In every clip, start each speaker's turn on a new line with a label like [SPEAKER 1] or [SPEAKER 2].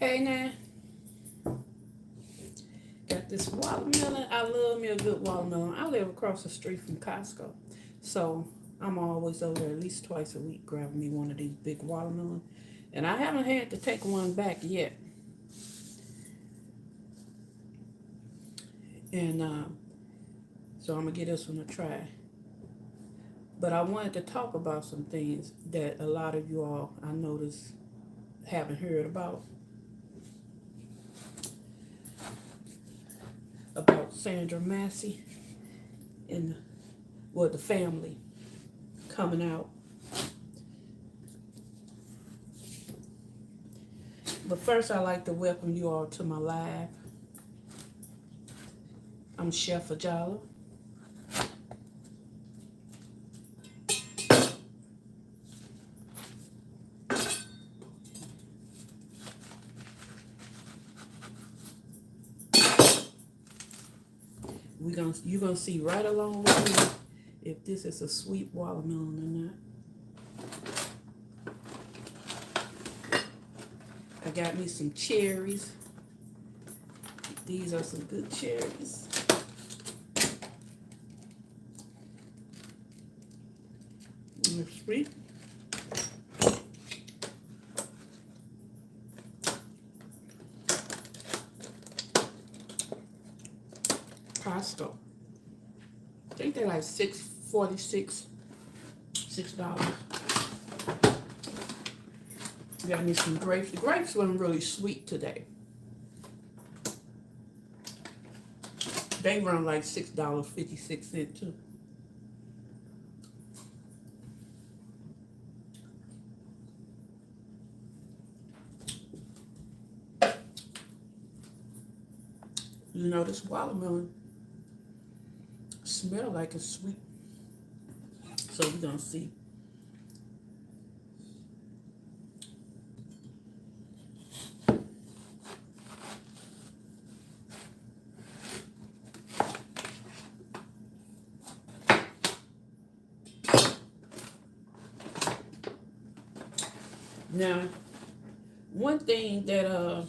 [SPEAKER 1] Hey now, got this watermelon. I love me a good watermelon. I live across the street from Costco, so I'm always over there at least twice a week grabbing me one of these big watermelon. And I haven't had to take one back yet. And so I'm gonna get this one a try. But I wanted to talk about some things that a lot of you all I noticed haven't heard about Sandra Massey and the family coming out. But first, I'd like to welcome you all to my live. I'm Chef Ajala. You're gonna see right along with me if this is a sweet watermelon or not. I got me some cherries. These are some good cherries. They're sweet. Costco. I think they're like $6.46. $6. Got me some grapes. The grapes weren't really sweet today. They run like $6.56 too. You know, this watermelon smell like it's sweet. So we're gonna see. Now, one thing that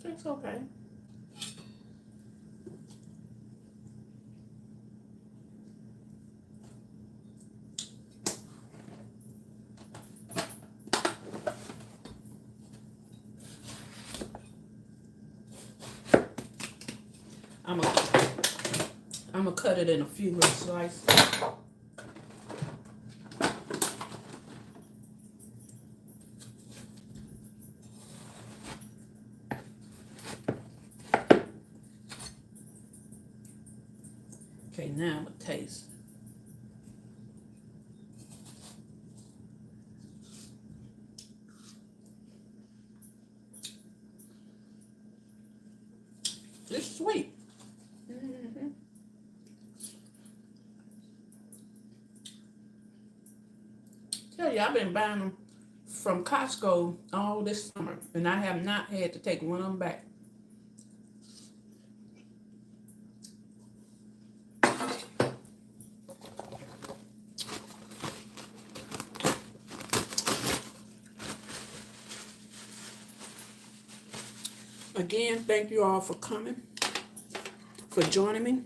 [SPEAKER 1] it's okay. I'm gonna cut it in a few little slices. Okay, now I'm gonna taste. It's sweet. Mm-hmm. Tell you, I've been buying them from Costco all this summer, and I have not had to take one of them back. Again, thank you all for coming, for joining me.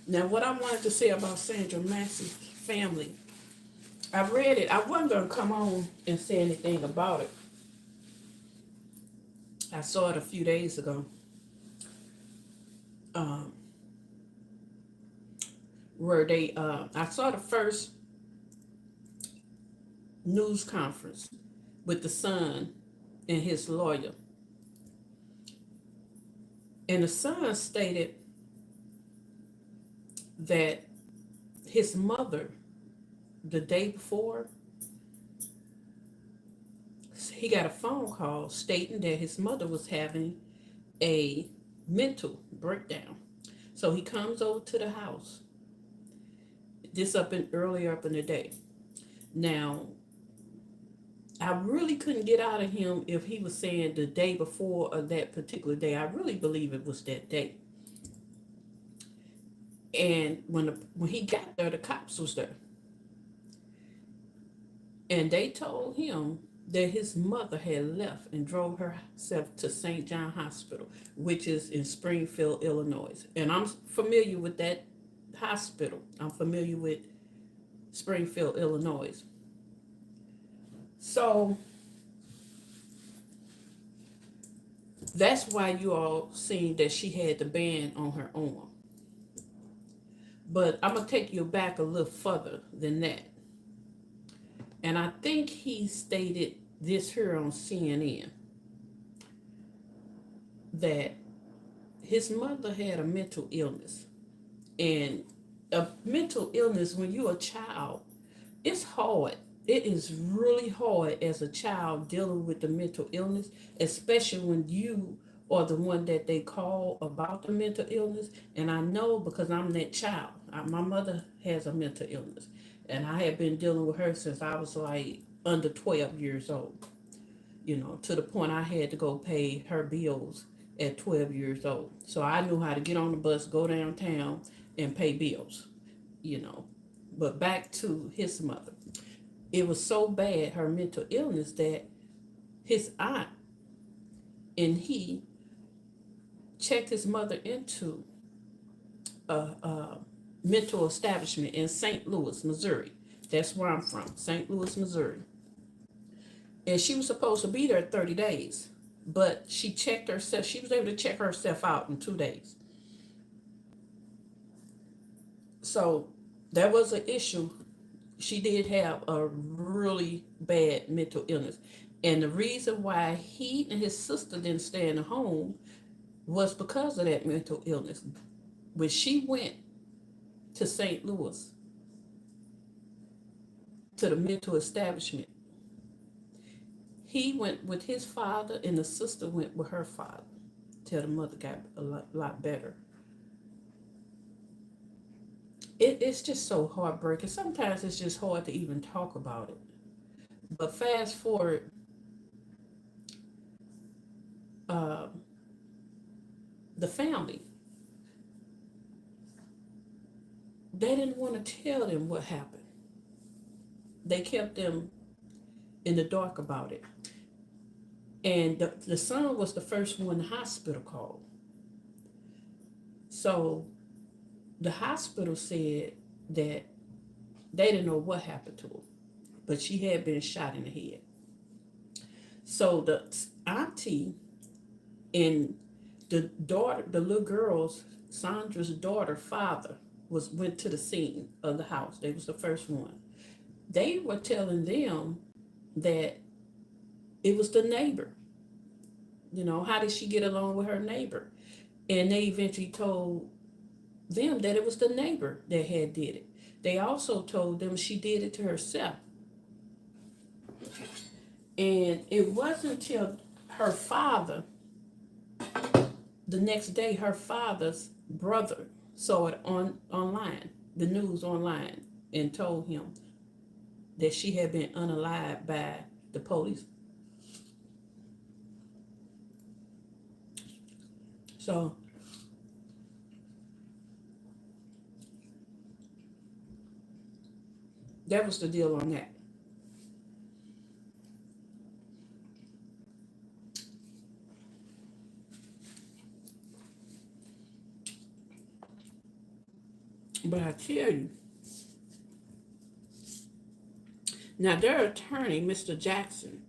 [SPEAKER 1] Now, what I wanted to say about Sandra Massie's family, I read it. I wasn't going to come on and say anything about it. I saw it a few days ago. Where I saw the first news conference with the son and his lawyer. And the son stated that his mother, the day before, he got a phone call stating that his mother was having a mental breakdown. So he comes over to the house. This earlier up in the day. Now, I really couldn't get out of him if he was saying the day before or that particular day. I really believe it was that day. And when he got there, the cops was there. And they told him that his mother had left and drove herself to St. John Hospital, which is in Springfield, Illinois. And I'm familiar with that hospital. I'm familiar with Springfield, Illinois. So that's why you all seen that she had the band on her arm. But I'm going to take you back a little further than that. And I think he stated this here on CNN that his mother had a mental illness. And a mental illness, when you're a child, it's hard. It is really hard as a child dealing with the mental illness, especially when you are the one that they call about the mental illness. And I know because I'm that child. My mother has a mental illness, and I have been dealing with her since I was like under 12 years old, to the point I had to go pay her bills at 12 years old. So I knew how to get on the bus, go downtown, and pay bills, you know. But back to his mother. It was so bad, her mental illness, that his aunt and he checked his mother into a mental establishment in St. Louis, Missouri. That's where I'm from, St. Louis, Missouri. And she was supposed to be there 30 days, but she checked herself. She was able to check herself out in 2 days. So that was an issue. She did have a really bad mental illness. And the reason why he and his sister didn't stay in the home was because of that mental illness. When she went to St. Louis, to the mental establishment, he went with his father and the sister went with her father till the mother got a lot better. It's just so heartbreaking. Sometimes it's just hard to even talk about it. But fast forward, uh, the family, they didn't want to tell them what happened. They kept them in the dark about it. And the son was the first one the hospital called. So the hospital said that they didn't know what happened to her, but she had been shot in the head. So the auntie and the daughter, the little girl's, Sandra's daughter, father, went to the scene of the house. They was the first one. They were telling them that it was the neighbor. How did she get along with her neighbor? And they eventually told them that it was the neighbor that had did it. They also told them she did it to herself. And it wasn't until her father, the next day, her father's brother saw it online, the news online, and told him that she had been unalived by the police. So that was the deal on that. But I tell you, now their attorney, Mr. Jackson,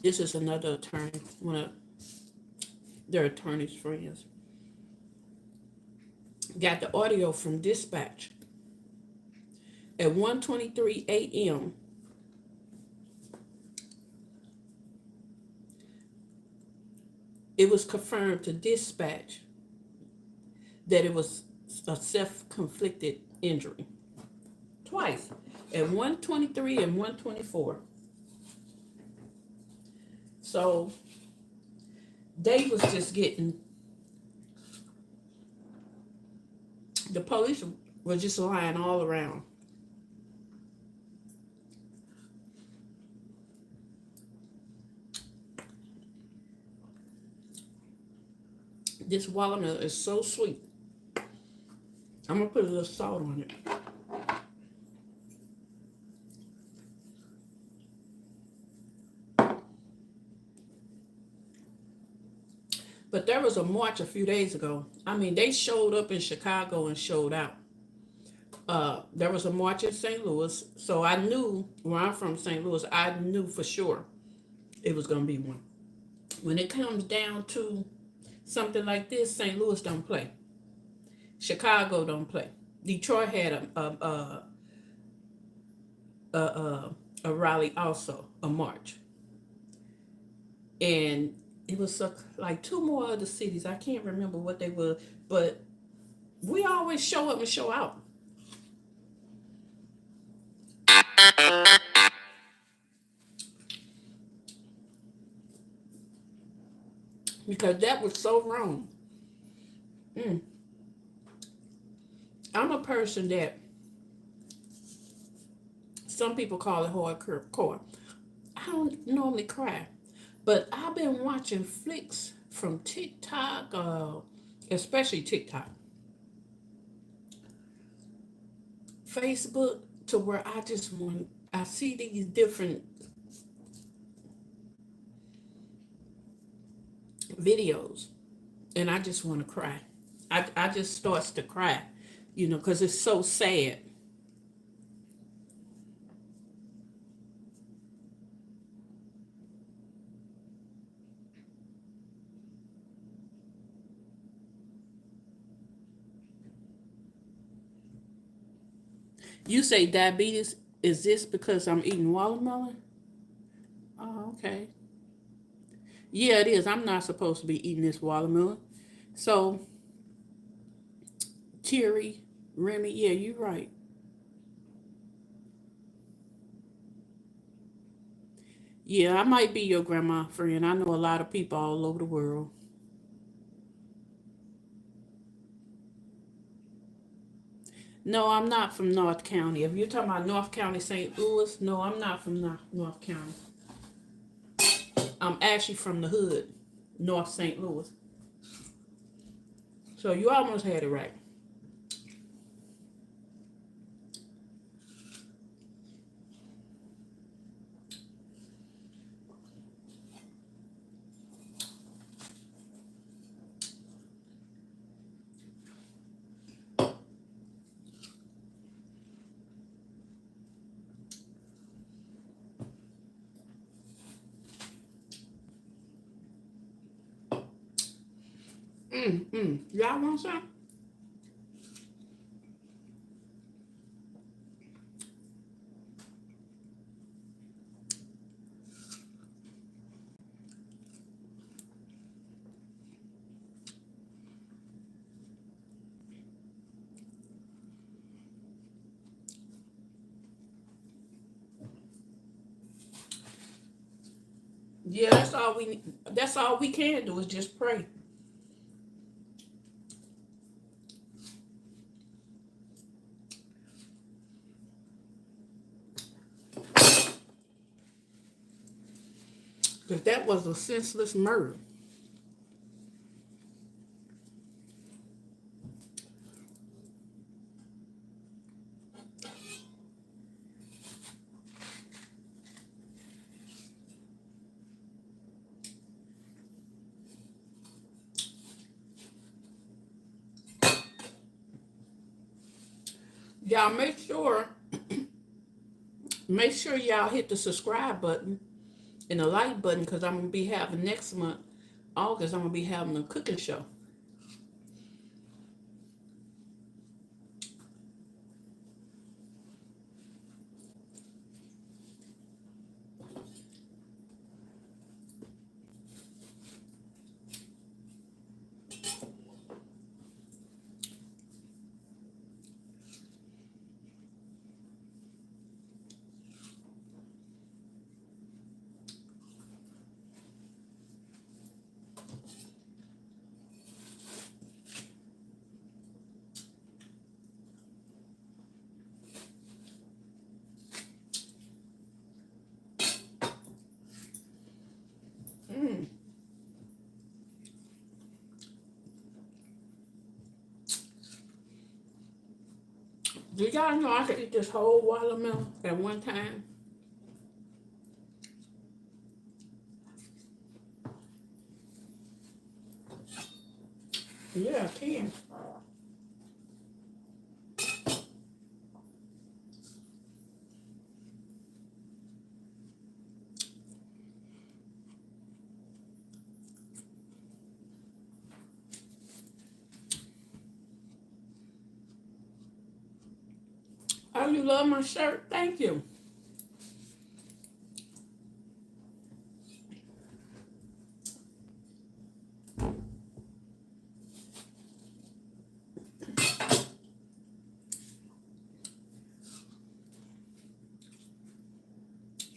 [SPEAKER 1] this is another attorney, one of their attorney's friends, got the audio from dispatch. At 1:23 a.m., it was confirmed to dispatch that it was a self-inflicted injury. Twice, at 1:23 and 1:24. So they was just getting, the police were just lying all around. This watermelon is so sweet. I'm gonna put a little salt on it. But there was a march a few days ago. I mean, they showed up in Chicago and showed out. There was a march in St. Louis, so I knew where I'm from, St. Louis. I knew for sure it was going to be one. When it comes down to something like this, St. Louis don't play. Chicago don't play. Detroit had a, a rally also, a march, and it was like two more other cities. I can't remember what they were, but we always show up and show out because that was so wrong. Mm. I'm a person that some people call it hardcore. I don't normally cry, but I've been watching flicks from TikTok, especially TikTok, Facebook, to where I just want. I see these different videos, and I just want to cry. I just starts to cry, because it's so sad. You say diabetes? Is this because I'm eating watermelon? Oh, okay. Yeah, it is. I'm not supposed to be eating this watermelon. So, Terry, Remy, yeah, you're right. Yeah, I might be your grandma friend. I know a lot of people all over the world. No, I'm not from North County. If you're talking about North County, St. Louis, no, I'm not from North County. I'm actually from the hood, North St. Louis. So you almost had it right. Y'all want some? Yeah, that's all we. That's all we can do is just pray. Because that was a senseless murder. Y'all make sure y'all hit the subscribe button and the like button because I'm gonna be having next month, August. I'm gonna be having a cooking show. Mm. Do y'all know I could eat this whole watermelon at one time? Yeah, I can. Oh, you love my shirt? Thank you.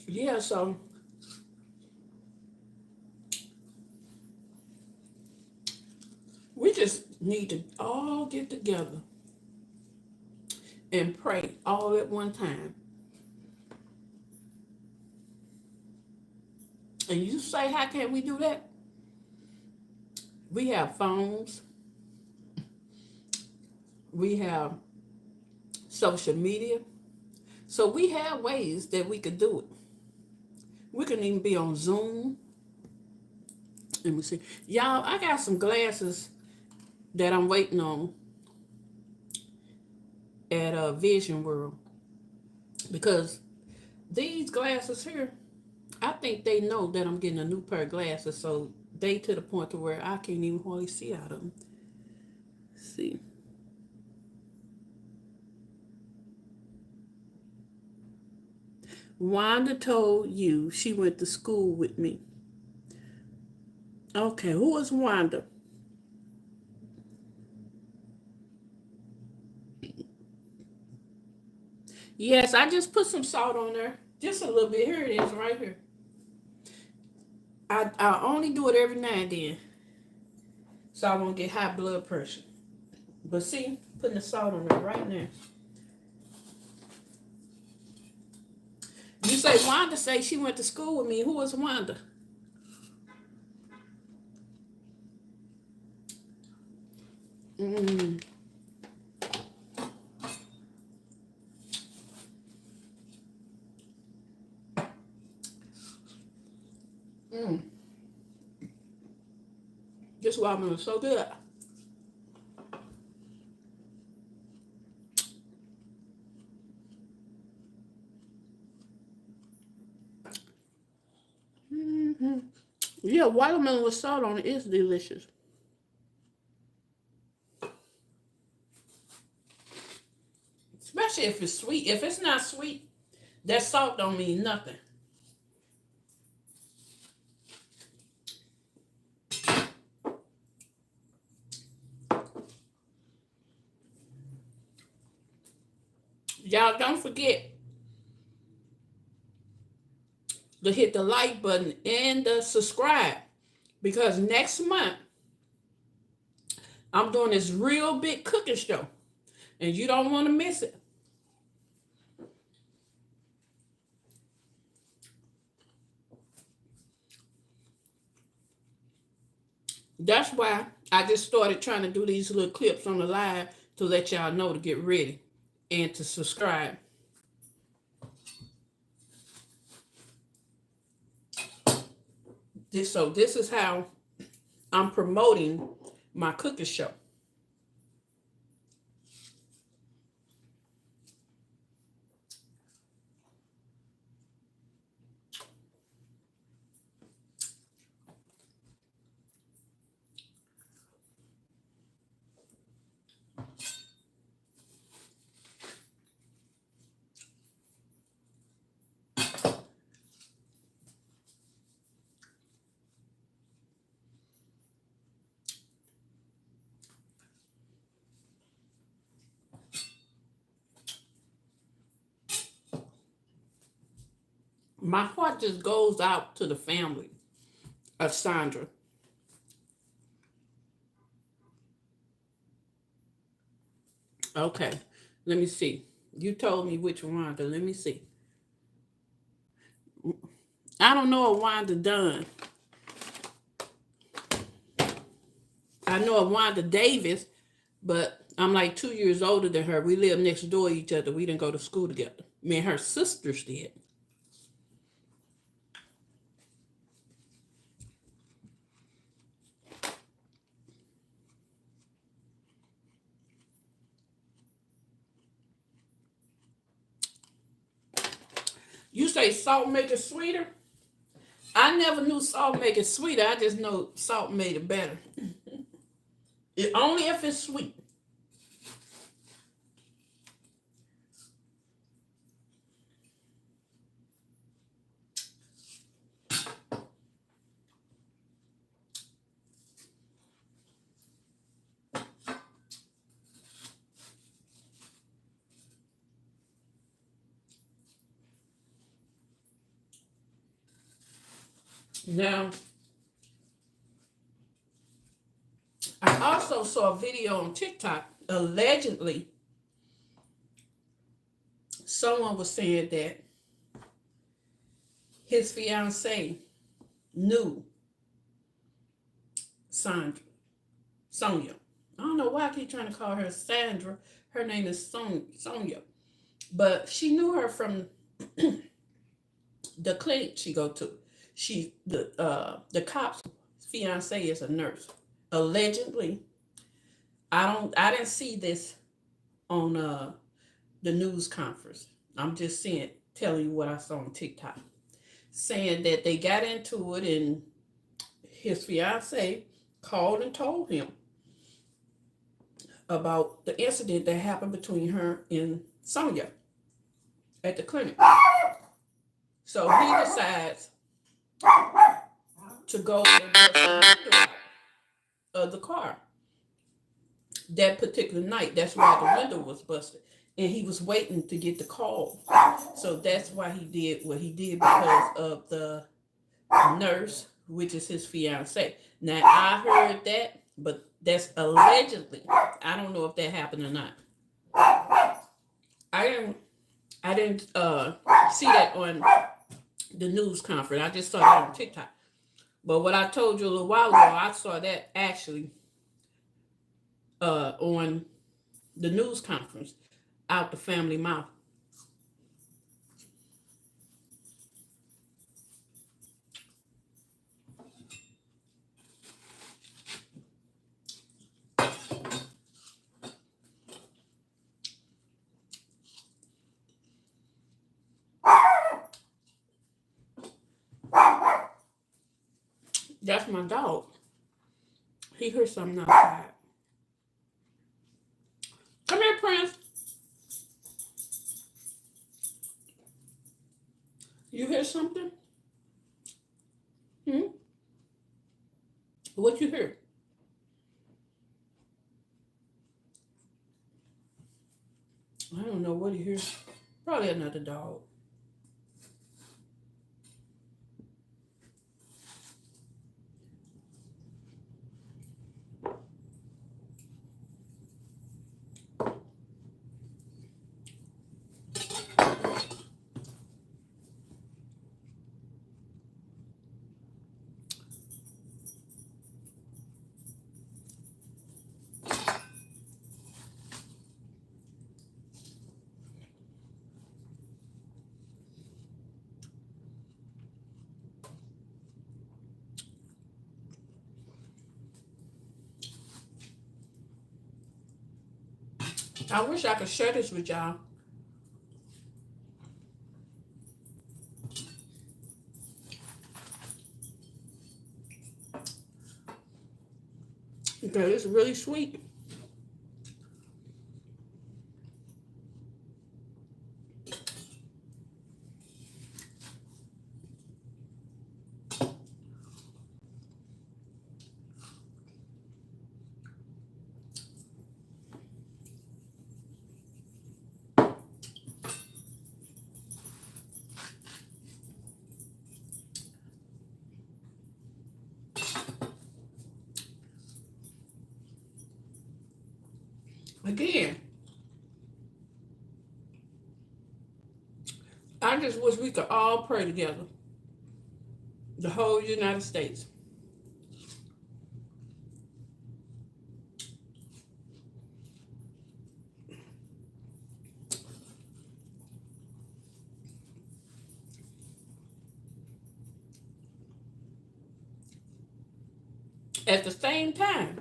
[SPEAKER 1] Yeah, so we just need to all get together and pray all at one time. And you say, how can we do that? We have phones, we have social media. So we have ways that we could do it. We can even be on Zoom. Let me see. Y'all, I got some glasses that I'm waiting on at Vision World. Because these glasses here, I think they know that I'm getting a new pair of glasses. So they to the point to where I can't even hardly see out of them. Let's see. Wanda told you she went to school with me. Okay, who is Wanda? Yes, I just put some salt on there. Just a little bit. Here it is right here. I only do it every now and then. So I won't get high blood pressure. But see, putting the salt on there right now. You say Wanda say she went to school with me. Who is Wanda? Mm, mm. This watermelon is so good. Hmm. Yeah, watermelon with salt on it is delicious. Especially if it's sweet. If it's not sweet, that salt don't mean nothing. Y'all don't forget to hit the like button and the subscribe because next month I'm doing this real big cooking show and you don't want to miss it. That's why I just started trying to do these little clips on the live to let y'all know to get ready and to subscribe. This is how I'm promoting my cooking show. My heart just goes out to the family of Sandra. Okay, let me see. You told me which Wanda. Let me see. I don't know a Wanda Dunn. I know a Wanda Davis, but I'm like 2 years older than her. We live next door to each other. We didn't go to school together. Me and her sisters did. You say salt make it sweeter? I never knew salt make it sweeter. I just know salt made it better. Only if it's sweet. Now, I also saw a video on TikTok. Allegedly, someone was saying that his fiance knew Sandra, Sonya. I don't know why I keep trying to call her Sandra. Her name is Sonya. But she knew her from the clinic she go to. The cop's fiance is a nurse. Allegedly, I didn't see this on the news conference. I'm just telling you what I saw on TikTok, saying that they got into it and his fiance called and told him about the incident that happened between her and Sonya at the clinic. So he decides to go and bust the window out of the car that particular night. That's why the window was busted. And he was waiting to get the call. So that's why he did what he did, because of the nurse, which is his fiance. Now, I heard that, but that's allegedly. I don't know if that happened or not. I didn't see that on the news conference. I just saw that on TikTok. But what I told you a little while ago, I saw that actually on the news conference out the family mouth. That's my dog. He heard something outside. Come here, Prince. You hear something? Hmm? What you hear? I don't know what he hears. Probably another dog. I wish I could share this with y'all. Because it's really sweet. Again, I just wish we could all pray together. The whole United States. At the same time,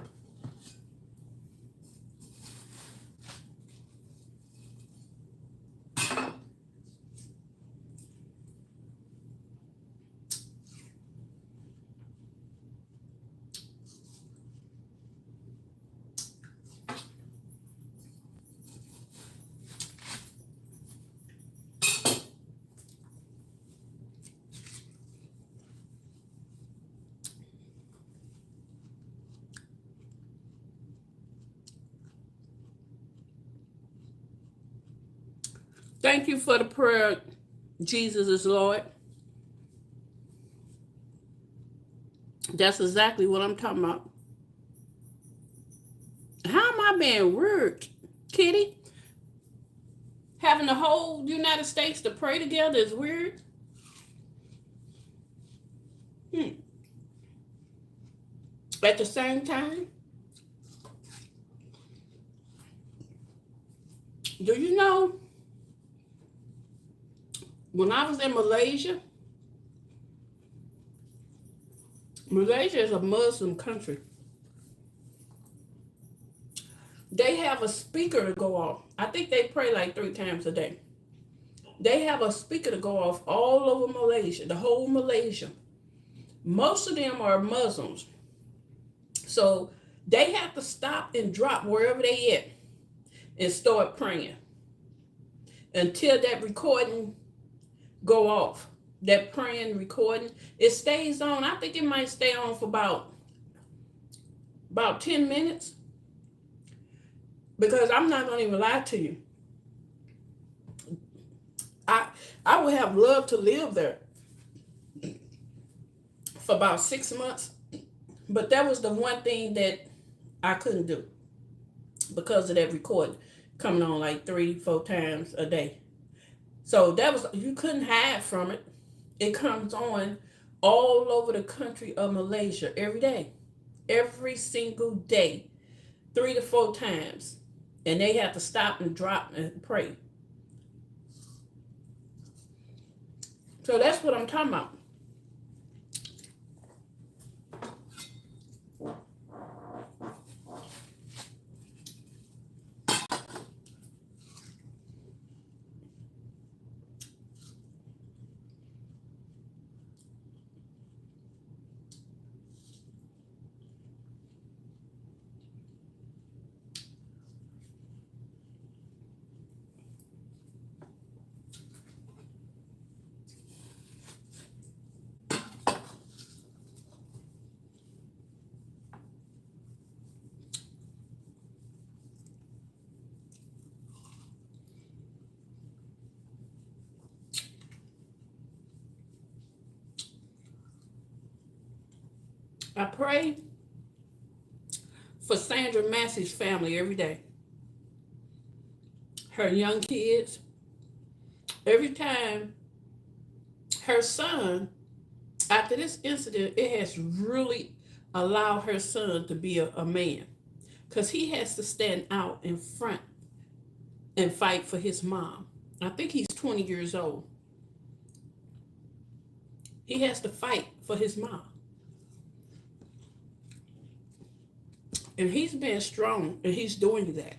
[SPEAKER 1] Thank you for the prayer, Jesus is Lord. That's exactly what I'm talking about. How am I being weird, Kitty? Having the whole United States to pray together is weird. At the same time, do you know when I was in Malaysia, Malaysia is a Muslim country. They have a speaker to go off. I think they pray like 3 times a day. They have a speaker to go off all over Malaysia, the whole Malaysia. Most of them are Muslims. So they have to stop and drop wherever they at and start praying until that recording go off. That praying recording, it stays on. I think it might stay on for about 10 minutes. Because I'm not gonna even lie to you. I would have loved to live there for about 6 months. But that was the one thing that I couldn't do because of that recording coming on like 3-4 times a day. So that was, you couldn't hide from it. It comes on all over the country of Malaysia every day. Every single day. 3 to 4 times. And they have to stop and drop and pray. So that's what I'm talking about. I pray for Sandra Massie's family every day. Her young kids. Every time her son, after this incident, it has really allowed her son to be a man. Because he has to stand out in front and fight for his mom. I think he's 20 years old. He has to fight for his mom. And he's been strong, and he's doing that.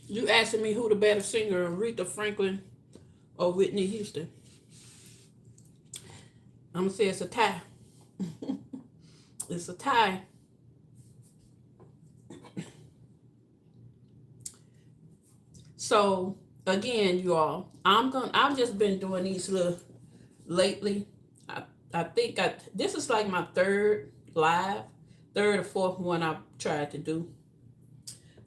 [SPEAKER 1] You asking me who the better singer, Aretha Franklin or Whitney Houston? I'm going to say it's a tie. It's a tie. So again, you all, I've just been doing these little lately. I think this is like my third or fourth one I've tried to do.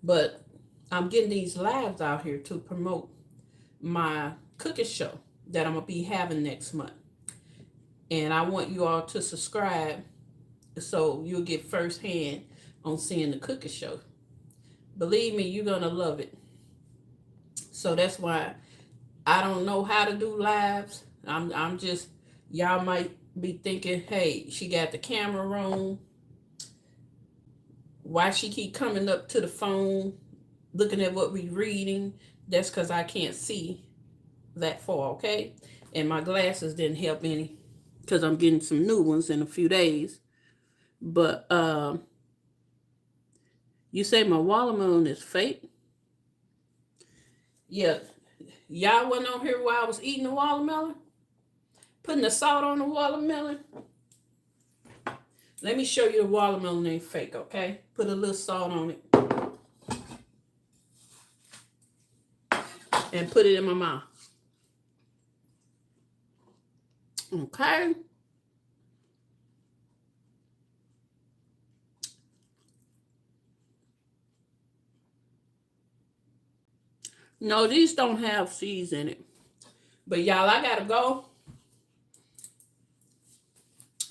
[SPEAKER 1] But I'm getting these lives out here to promote my cooking show that I'm going to be having next month. And I want you all to subscribe so you'll get firsthand on seeing the cooking show. Believe me, you're going to love it. So that's why I don't know how to do lives. I'm just, y'all might be thinking, hey, she got the camera on. Why she keep coming up to the phone, looking at what we reading? That's because I can't see that far, okay? And my glasses didn't help any because I'm getting some new ones in a few days. But you say my watermelon is fake? Yeah, y'all wasn't on here while I was eating the watermelon? Putting the salt on the watermelon? Let me show you the watermelon ain't fake, okay? Put a little salt on it. And put it in my mouth. Okay. No, these don't have seeds in it. But y'all, I gotta go.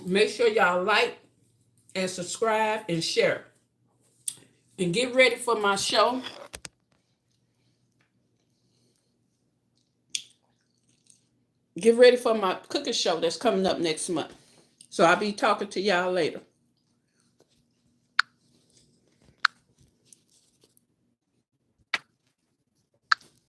[SPEAKER 1] Make sure y'all like and subscribe and share. And get ready for my show. Get ready for my cooking show that's coming up next month. So I'll be talking to y'all later.